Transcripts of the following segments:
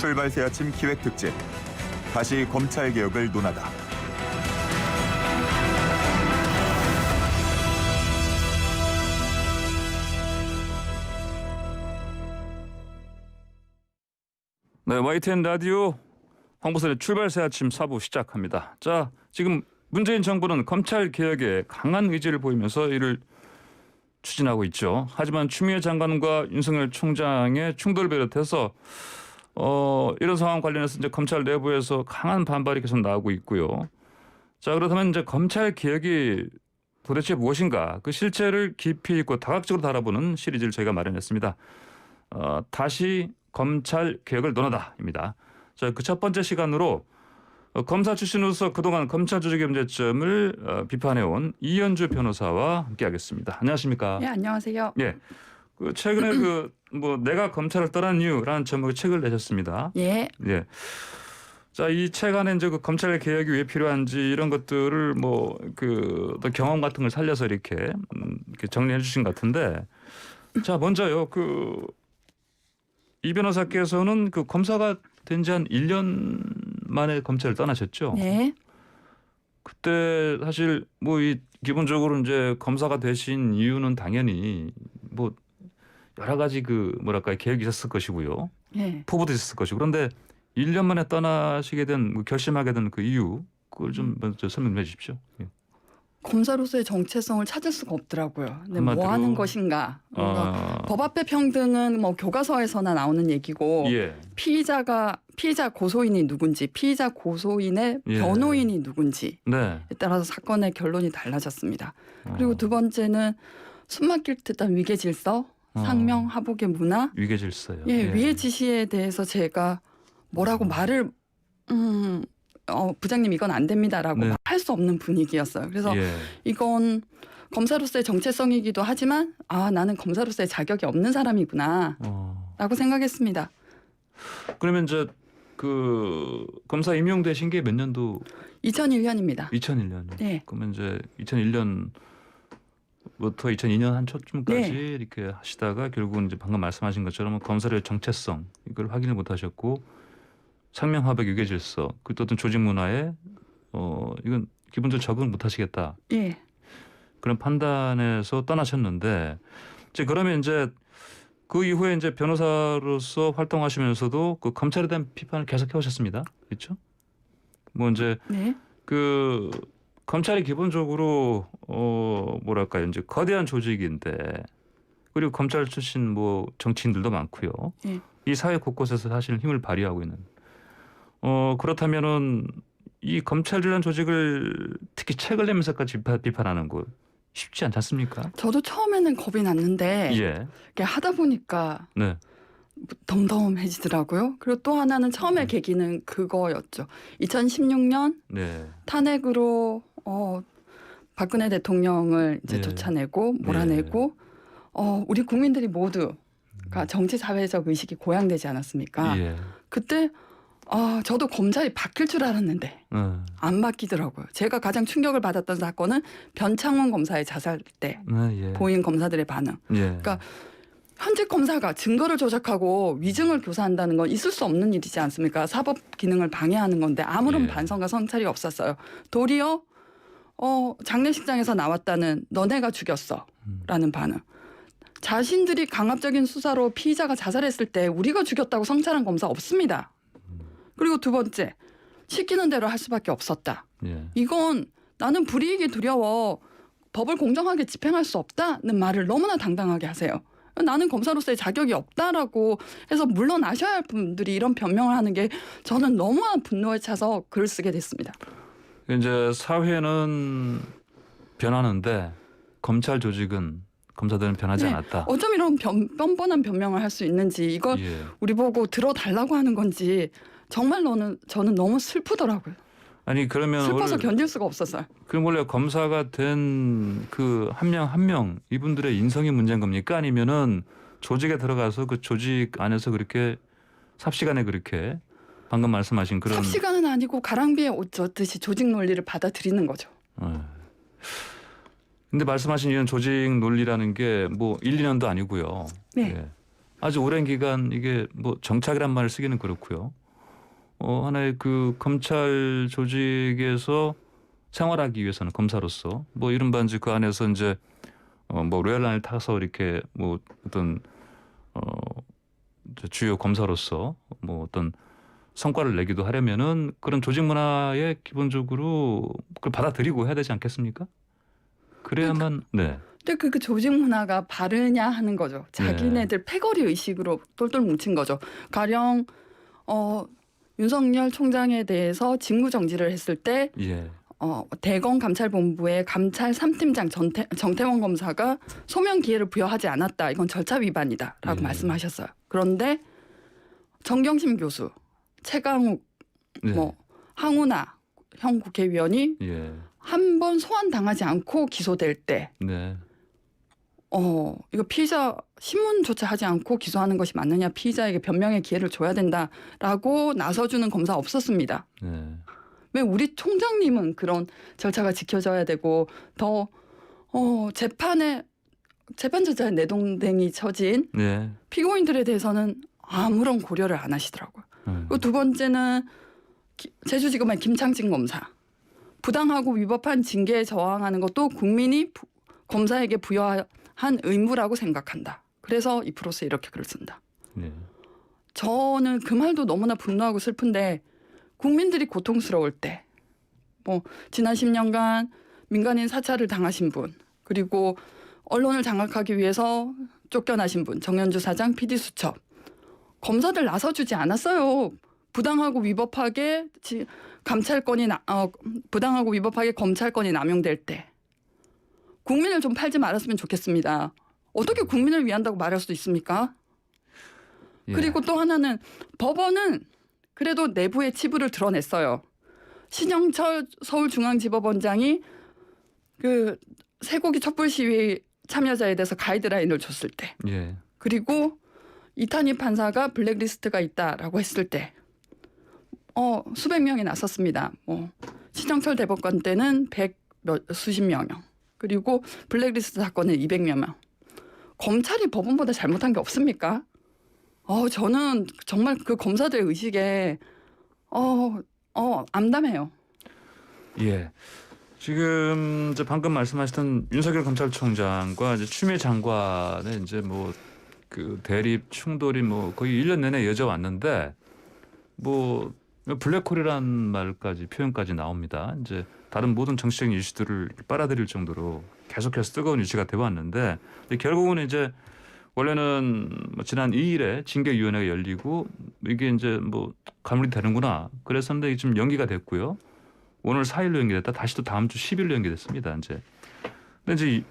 출발 새 아침 기획 특집. 다시 검찰 개혁을 논하다. 네, YTN 라디오 황보선의 출발 새 아침 4부 시작합니다. 자, 지금 문재인 정부는 검찰 개혁에 강한 의지를 보이면서 이를 추진하고 있죠. 하지만 추미애 장관과 윤석열 총장의 충돌을 비롯해서 이런 상황 관련해서 이제 검찰 내부에서 강한 반발이 계속 나오고 있고요. 자, 그렇다면 이제 검찰 개혁이 도대체 무엇인가? 그 실체를 깊이 있고 다각적으로 달아보는 시리즈를 저희가 마련했습니다. 다시 검찰 개혁을 논하다입니다. 자, 그 첫 번째 시간으로 검사 출신으로서 그동안 검찰 조직의 문제점을 비판해온 이현주 변호사와 함께하겠습니다. 안녕하십니까? 네, 안녕하세요. 예, 그 최근에 내가 검찰을 떠난 이유라는 제목의 책을 내셨습니다. 예. 예. 자, 이 책 안에 이제 그 검찰 개혁이 왜 필요한지 이런 것들을 또 경험 같은 걸 살려서 이렇게 정리해 주신 것 같은데, 자, 먼저요, 이 변호사께서는 그 검사가 된 지 한 1년 만에 검찰을 떠나셨죠? 네. 그때 사실 기본적으로 이제 검사가 되신 이유는 당연히 여러 가지 계획이 있었을 것이고요. 예. 포부도 있었을 것이고. 그런데 1년 만에 떠나시게 된, 결심하게 된 그 이유, 그걸 좀 먼저 설명해 주십시오. 예. 검사로서의 정체성을 찾을 수가 없더라고요. 근데 뭐 한마디로. 하는 것인가? 법 앞에 평등은 교과서에서나 나오는 얘기고, 예. 피의자 고소인이 누군지, 피의자 고소인의 예. 변호인이 누군지에 네. 따라서 사건의 결론이 달라졌습니다. 그리고 두 번째는 숨막힐 듯한 위계 질서, 상명 하복의 문화, 위계 질서요. 예, 위의 지시에 대해서 제가 뭐라고 말을 부장님 이건 안 됩니다라고 네. 할 수 없는 분위기였어요. 그래서 예. 이건 검사로서의 정체성이기도 하지만 나는 검사로서의 자격이 없는 사람이구나 라고 생각했습니다. 그러면 검사 임용되신 게 몇 년도? 2001년입니다. 2001년. 네. 그러면 이제 2001년부터 2002년 한 초쯤까지 네. 이렇게 하시다가 결국은 이제 방금 말씀하신 것처럼 검사의 정체성 이걸 확인을 못 하셨고, 상명하복 유계 질서, 그 어떤 조직 문화에 이건 기본적으로 적응 못 하시겠다. 예. 그런 판단에서 떠나셨는데, 그러면 이제 그 이후에 이제 변호사로서 활동하시면서도 그 검찰에 대한 비판을 계속 해오셨습니다. 그렇죠? 네. 검찰이 기본적으로 이제 거대한 조직인데, 그리고 검찰 출신 정치인들도 많고요. 예. 이 사회 곳곳에서 사실 힘을 발휘하고 있는. 그렇다면은 이 검찰이라는 조직을 특히 책을 내면서까지 비판하는 거 쉽지 않지 않습니까? 저도 처음에는 겁이 났는데 예. 이렇게 하다 보니까 네. 덤덤해지더라고요. 그리고 또 하나는 처음에 계기는 그거였죠. 2016년 네. 탄핵으로 박근혜 대통령을 이제 예. 쫓아내고 몰아내고 우리 국민들이 모두가 정치 사회적 의식이 고양되지 않았습니까? 예. 그때 저도 검찰이 바뀔 줄 알았는데 안 바뀌더라고요. 제가 가장 충격을 받았던 사건은 변창훈 검사의 자살 때 예. 보인 검사들의 반응. 예. 그러니까 현직 검사가 증거를 조작하고 위증을 교사한다는 건 있을 수 없는 일이지 않습니까? 사법 기능을 방해하는 건데 아무런 예. 반성과 성찰이 없었어요. 도리어 장례식장에서 나왔다는 너네가 죽였어 라는 반응. 자신들이 강압적인 수사로 피의자가 자살했을 때 우리가 죽였다고 성찰한 검사 없습니다. 그리고 두 번째, 시키는 대로 할 수밖에 없었다. 예. 이건 나는 불이익이 두려워 법을 공정하게 집행할 수 없다는 말을 너무나 당당하게 하세요. 나는 검사로서의 자격이 없다라고 해서 물러나셔야 할 분들이 이런 변명을 하는 게 저는 너무한 분노에 차서 글을 쓰게 됐습니다. 이제 사회는 변하는데 검찰 조직은 검사들은 변하지 않았다. 어쩜 이런 뻔뻔한 변명을 할 수 있는지 이걸 예. 우리 보고 들어달라고 하는 건지 정말로는 저는 너무 슬프더라고요. 아니 그러면 슬퍼서 견딜 수가 없었어요. 그럼 원래 검사가 된 그 한 명 한 명 이분들의 인성이 문제인 겁니까? 아니면은 조직에 들어가서 그 조직 안에서 그렇게 삽시간에 그렇게 방금 말씀하신 그런 삽시간은 아니고 가랑비에 옷 젖듯이 조직 논리를 받아들이는 거죠. 근데 말씀하신 이런 조직 논리라는 게 1, 2년도 아니고요. 네. 예. 아주 오랜 기간 이게 뭐 정착이란 말을 쓰기는 그렇고요. 하나의 그 검찰 조직에서 생활하기 위해서는 검사로서 뭐 이른바 이제 그 안에서 이제 뭐 로얄란을 타서 이렇게 뭐 어떤 주요 검사로서 뭐 어떤 성과를 내기도 하려면은 그런 조직 문화에 기본적으로 그걸 받아들이고 해야 되지 않겠습니까? 그래야만 네. 근데 그 조직 문화가 바르냐 하는 거죠. 자기네들 패거리 의식으로 똘똘 뭉친 거죠. 가령 윤석열 총장에 대해서 직무 정지를 했을 때 예. 대검 감찰본부의 감찰 3팀장 정태원 검사가 소명 기회를 부여하지 않았다. 이건 절차 위반이다라고 예. 말씀하셨어요. 그런데 정경심 교수, 최강욱, 네. 뭐 항우나 형 국회의원이 예. 한 번 소환당하지 않고 기소될 때 네. 이거 피의자 신문조차 하지 않고 기소하는 것이 맞느냐, 피의자에게 변명의 기회를 줘야 된다라고 나서주는 검사 없었습니다. 네. 왜 우리 총장님은 그런 절차가 지켜져야 되고 더 재판 절차에 내동댕이 쳐진 네. 피고인들에 대해서는 아무런 고려를 안 하시더라고요. 그리고 두 번째는 제주지검의 김창진 검사. 부당하고 위법한 징계에 저항하는 것도 국민이 검사에게 부여한 의무라고 생각한다. 그래서 이 프로스에 이렇게 글을 쓴다. 네. 저는 그 말도 너무나 분노하고 슬픈데 국민들이 고통스러울 때 뭐 지난 10년간 민간인 사찰을 당하신 분, 그리고 언론을 장악하기 위해서 쫓겨나신 분, 정현주 사장, PD수첩 검사들 나서주지 않았어요. 부당하고 위법하게 부당하고 위법하게 검찰권이 남용될 때 국민을 좀 팔지 말았으면 좋겠습니다. 어떻게 국민을 위한다고 말할 수 있습니까? 예. 그리고 또 하나는 법원은 그래도 내부의 치부를 드러냈어요. 신영철 서울중앙지법원장이 그 쇠고기 촛불 시위 참여자에 대해서 가이드라인을 줬을 때, 예. 그리고 이탄희 판사가 블랙리스트가 있다라고 했을 때 수백 명이 나섰습니다. 뭐 신영철 대법관 때는 수십 명이요. 그리고 블랙리스트 사건은 200여 명. 검찰이 법원보다 잘못한 게 없습니까? 저는 정말 그 검사들 의식에 암담해요. 예. 지금 이제 방금 말씀하셨던 윤석열 검찰총장과 이제 추미애 장관의 이제 뭐 그 대립 충돌이 뭐 거의 1년 내내 이어져 왔는데 뭐 블랙홀이란 말까지 표현까지 나옵니다. 이제 다른 모든 정치적인 이슈들을 빨아들일 정도로 계속해서 뜨거운 이슈가 되어 왔는데 결국은 이제 원래는 지난 2일에 징계위원회가 열리고 이게 이제 뭐 가물이 되는구나 그랬었는데 지금 연기가 됐고요. 오늘 4일로 연기됐다. 다시 또 다음 주 10일로 연기됐습니다. 이제 근데 이제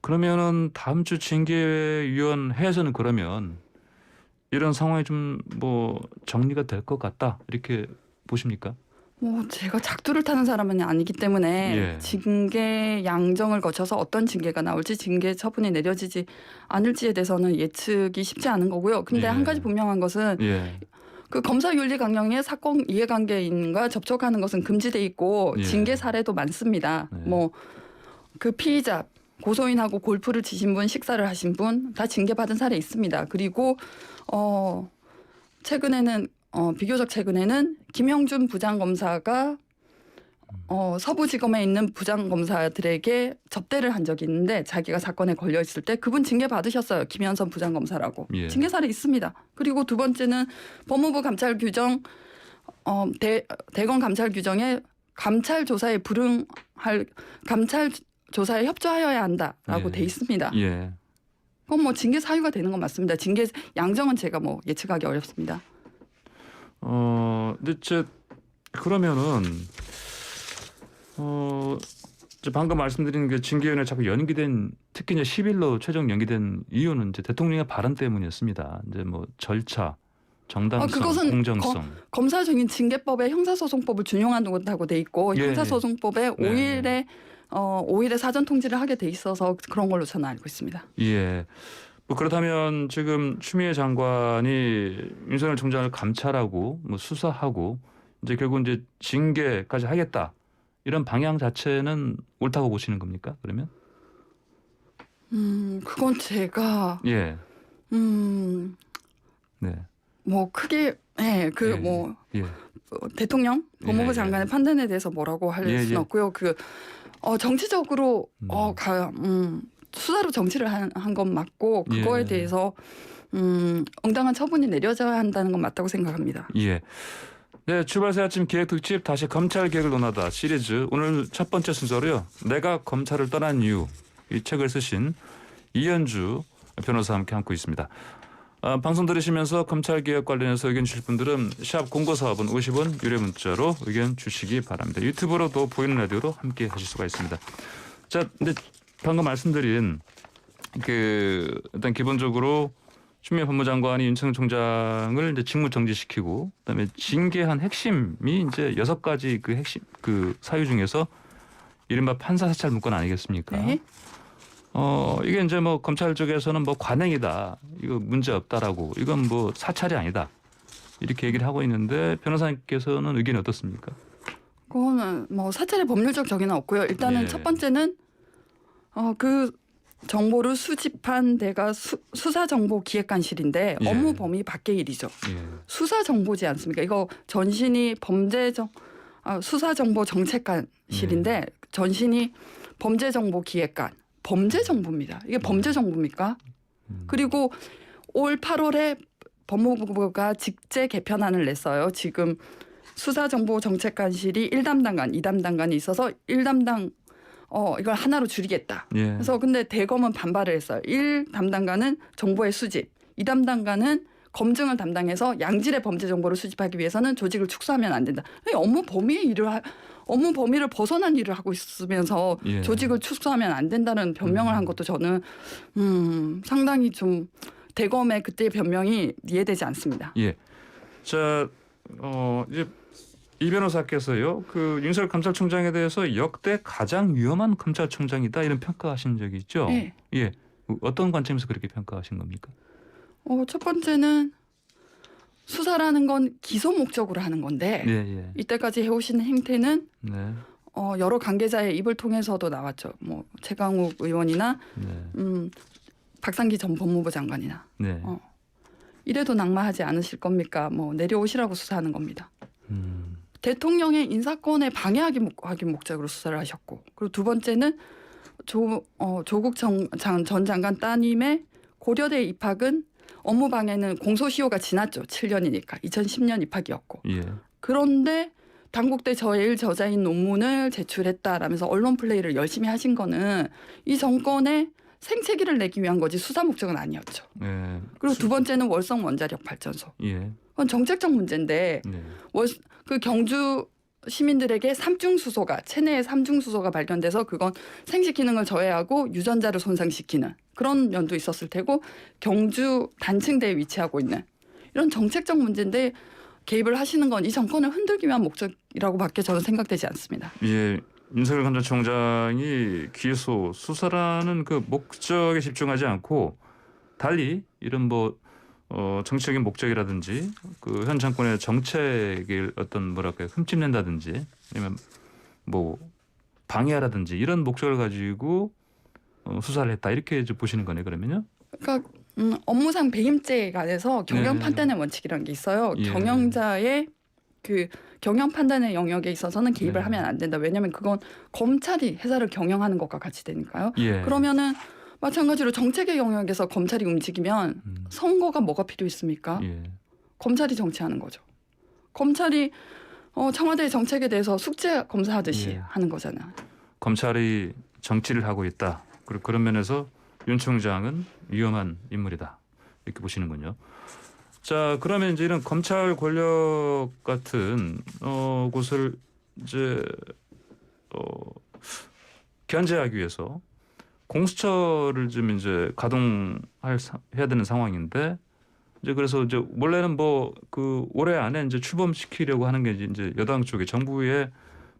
그러면은 다음 주 징계위원회에서는 그러면 이런 상황이 좀 뭐 정리가 될 것 같다 이렇게 보십니까? 뭐 제가 작두를 타는 사람은 아니기 때문에 예. 징계 양정을 거쳐서 어떤 징계가 나올지 징계 처분이 내려지지 않을지에 대해서는 예측이 쉽지 않은 거고요. 근데 예. 한 가지 분명한 것은 예. 그 검사윤리 강령에 사건 이해관계인과 접촉하는 것은 금지돼 있고 예. 징계 사례도 많습니다. 네. 뭐 그 피의자 고소인하고 골프를 치신 분, 식사를 하신 분 다 징계받은 사례 있습니다. 그리고 최근에는 비교적 최근에는 김영준 부장검사가 서부지검에 있는 부장검사들에게 접대를 한 적이 있는데 자기가 사건에 걸려 있을 때 그분 징계 받으셨어요. 김현선 부장검사라고. 예. 징계 사례 있습니다. 그리고 두 번째는 법무부 감찰 규정 대검 감찰 규정에 감찰 조사에 감찰 조사에 협조하여야 한다라고 예. 돼 있습니다. 예. 그건 뭐 징계 사유가 되는 건 맞습니다. 징계 양정은 제가 뭐 예측하기 어렵습니다. 근데 그러면은 이제 방금 말씀드린 그 징계위원회 자꾸 연기된 특히 이제 10일로 최종 연기된 이유는 이제 대통령의 발언 때문이었습니다. 이제 뭐 절차, 정당성, 그것은 공정성. 검사적인 징계법에 형사소송법을 준용한다고 돼 있고 예, 형사소송법에 네. 5일에 사전 통지를 하게 돼 있어서 그런 걸로 저는 알고 있습니다. 예. 뭐 그렇다면 지금 추미애 장관이 윤석열 총장을 감찰하고 뭐 수사하고 이제 결국 이제 징계까지 하겠다 이런 방향 자체는 옳다고 보시는 겁니까? 그러면? 그건 제가 예. 네. 뭐 크게 뭐 예. 대통령, 법무부 예, 예. 장관의 판단에 대해서 뭐라고 할 예, 수는 예. 없고요. 정치적으로 수사로 정치를 한 건 맞고 그거에 예. 대해서 응당한 처분이 내려져야 한다는 건 맞다고 생각합니다. 예. 네, 출발새 아침 기획 특집 다시 검찰 개혁을 논하다 시리즈 오늘 첫 번째 순서로요. 내가 검찰을 떠난 이유 이 책을 쓰신 이현주 변호사와 함께 함께 있습니다. 방송 들으시면서 검찰 개혁 관련해서 의견 주실 분들은 샵 0945번 50원 유료 문자로 의견 주시기 바랍니다. 유튜브로도 보이는 라디오로 함께 하실 수가 있습니다. 자, 근데 방금 말씀드린 일단 기본적으로 추미애 법무장관이 윤석열 총장을 이제 직무 정지시키고 그다음에 징계한 핵심이 이제 6가지 그 핵심 그 사유 중에서 이른바 판사 사찰 문건 아니겠습니까? 네. 이게 이제 뭐 검찰 쪽에서는 뭐 관행이다. 이거 문제 없다라고. 이건 뭐 사찰이 아니다. 이렇게 얘기를 하고 있는데 변호사님께서는 의견이 어떻습니까? 그거는 뭐 사찰의 법률적 적이는 없고요. 일단은 예. 첫 번째는 그 정보를 수집한 데가 수사정보기획관실인데 예. 업무 범위 밖의 일이죠. 예. 수사정보지 않습니까? 이거 전신이 수사정보정책관실인데 전신이 범죄정보기획관. 범죄정보입니다. 이게 범죄정보입니까? 그리고 올 8월에 법무부가 직제 개편안을 냈어요. 지금 수사정보정책관실이 1담당관, 2담당관이 있어서 1담당 이걸 하나로 줄이겠다. 예. 그래서 근데 대검은 반발을 했어요. 1담당관은 정보의 수집, 2담당관은 검증을 담당해서 양질의 범죄 정보를 수집하기 위해서는 조직을 축소하면 안 된다. 업무 범위를 벗어난 일을 하고 있으면서 예. 조직을 축소하면 안 된다는 변명을 한 것도 저는 상당히 좀 대검의 그때의 변명이 이해되지 않습니다. 예. 자, 이제 이 변호사께서요. 그 윤석열 검찰총장에 대해서 역대 가장 위험한 검찰총장이다 이런 평가하신 적이 있죠. 네. 예. 어떤 관점에서 그렇게 평가하신 겁니까? 첫 번째는 수사라는 건 기소 목적으로 하는 건데 예, 예. 이때까지 해오신 행태는 네. 여러 관계자의 입을 통해서도 나왔죠. 뭐 최강욱 의원이나 네. 박상기 전 법무부 장관이나 네. 이래도 낙마하지 않으실 겁니까? 뭐 내려오시라고 수사하는 겁니다. 대통령의 인사권에 방해하기 목적으로 수사를 하셨고 그리고 두 번째는 조국 전 장관 따님의 고려대 입학은 업무 방해는 공소시효가 지났죠. 7년이니까 2010년 입학이었고 예. 그런데 당국대 제일 저자인 논문을 제출했다라면서 언론 플레이를 열심히 하신 거는 이 정권의 생채기를 내기 위한 거지 수사 목적은 아니었죠. 예. 그리고 두 번째는 월성 원자력 발전소. 예. 그건 정책적 문제인데 네. 그 경주 시민들에게 체내에 삼중수소가 발견돼서 그건 생식 기능을 저해하고 유전자를 손상시키는 그런 면도 있었을 테고 경주 단층대에 위치하고 있는 이런 정책적 문제인데 개입을 하시는 건 이 정권을 흔들기 위한 목적이라고밖에 저는 생각되지 않습니다. 예. 윤석열 검찰총장이 기소 수사라는 그 목적에 집중하지 않고 달리 이런 뭐 정치적인 목적이라든지 그 현 정권의 정책을 어떤 흠집낸다든지 아니면 뭐 방해라든지 이런 목적을 가지고 수사를 했다 이렇게 이제 보시는 거네 그러면요? 그러니까 업무상 배임죄에 관해서 경영 네. 판단의 원칙이라는 게 있어요. 예. 경영자의 그 경영 판단의 영역에 있어서는 개입을 네. 하면 안 된다. 왜냐하면 그건 검찰이 회사를 경영하는 것과 같이 되니까요. 예. 그러면은 마찬가지로 정책의 영역에서 검찰이 움직이면 선거가 뭐가 필요했습니까? 예. 검찰이 정치하는 거죠. 검찰이 청와대의 정책에 대해서 숙제 검사하듯이 예. 하는 거잖아요. 검찰이 정치를 하고 있다. 그리고 그런 면에서 윤 총장은 위험한 인물이다. 이렇게 보시는군요. 자, 그러면 이제 이런 검찰 권력 같은 곳을 이제 견제하기 위해서 공수처를 좀 이제 해야 되는 상황인데 이제 그래서 이제 원래는 뭐 그 올해 안에 이제 출범시키려고 하는 게 이제 여당 쪽의 정부의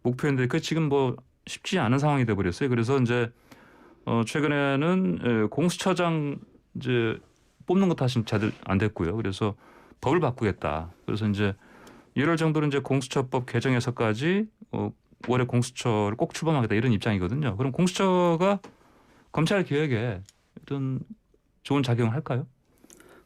목표인데 그 지금 뭐 쉽지 않은 상황이 돼 버렸어요. 그래서 이제 최근에는 공수처장 이제 뽑는 것 다시 잘 안 됐고요. 그래서 법을 바꾸겠다. 그래서 이제 1월 정도로 이제 공수처법 개정해서까지 올해 공수처를 꼭 출범하겠다 이런 입장이거든요. 그럼 공수처가 검찰 개혁에 어떤 좋은 작용을 할까요?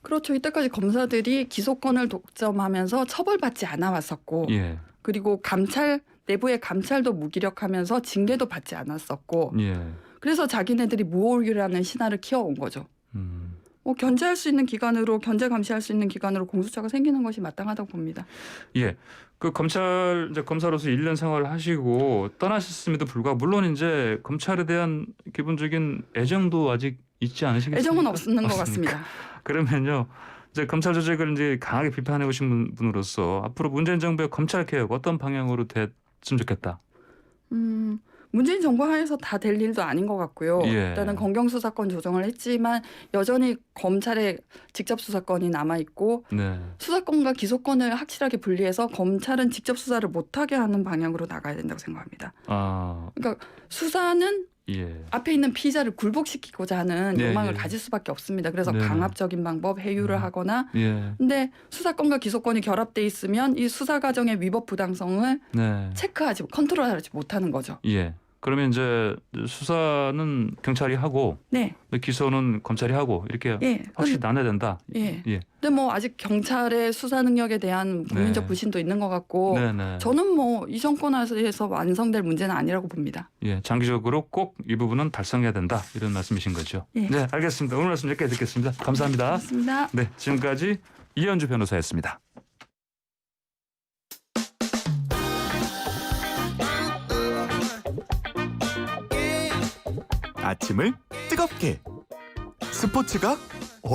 그렇죠. 이때까지 검사들이 기소권을 독점하면서 처벌받지 않아 왔었고 예. 그리고 감찰 내부의 감찰도 무기력하면서 징계도 받지 않았었고 예. 그래서 자기네들이 무오류라는 신화를 키워온 거죠. 뭐 견제할 수 있는 기관으로 견제 감시할 수 있는 기관으로 공수처가 생기는 것이 마땅하다고 봅니다. 예. 그 검찰 이제 검사로서 1년 생활을 하시고 떠나셨음에도 불구하고 물론 이제 검찰에 대한 기본적인 애정도 아직 있지 않으시겠습니까? 애정은 없는 것 없습니까? 같습니다. 그러면요. 이제 검찰 조직을 이제 강하게 비판해 오신 분으로서 앞으로 문재인 정부의 검찰 개혁 어떤 방향으로 됐으면 좋겠다. 문재인 정부 하에서 다 될 일도 아닌 것 같고요. 예. 일단은 검경수사권 조정을 했지만 여전히 검찰의 직접 수사권이 남아 있고 네. 수사권과 기소권을 확실하게 분리해서 검찰은 직접 수사를 못하게 하는 방향으로 나가야 된다고 생각합니다. 아, 그러니까 수사는 예. 앞에 있는 피의자를 굴복시키고자 하는 네, 욕망을 예. 가질 수밖에 없습니다. 그래서 네네. 강압적인 방법, 회유를 하거나 예. 근데 수사권과 기소권이 결합돼 있으면 이 수사 과정의 위법 부당성을 네. 체크하지 컨트롤하지 못하는 거죠. 예. 그러면 이제 수사는 경찰이 하고 네. 기소는 검찰이 하고 이렇게 예. 확실히 나눠야 된다. 예. 예. 근데 뭐 아직 경찰의 수사 능력에 대한 국민적 네. 부심도 있는 것 같고 네네. 저는 뭐 이 정권에서 완성될 문제는 아니라고 봅니다. 예, 장기적으로 꼭 이 부분은 달성해야 된다 이런 말씀이신 거죠. 예. 네, 알겠습니다. 오늘 말씀 여기까지 듣겠습니다. 감사합니다. 고맙습니다. 네, 지금까지 이현주 변호사였습니다. 아침을 뜨겁게 스포츠가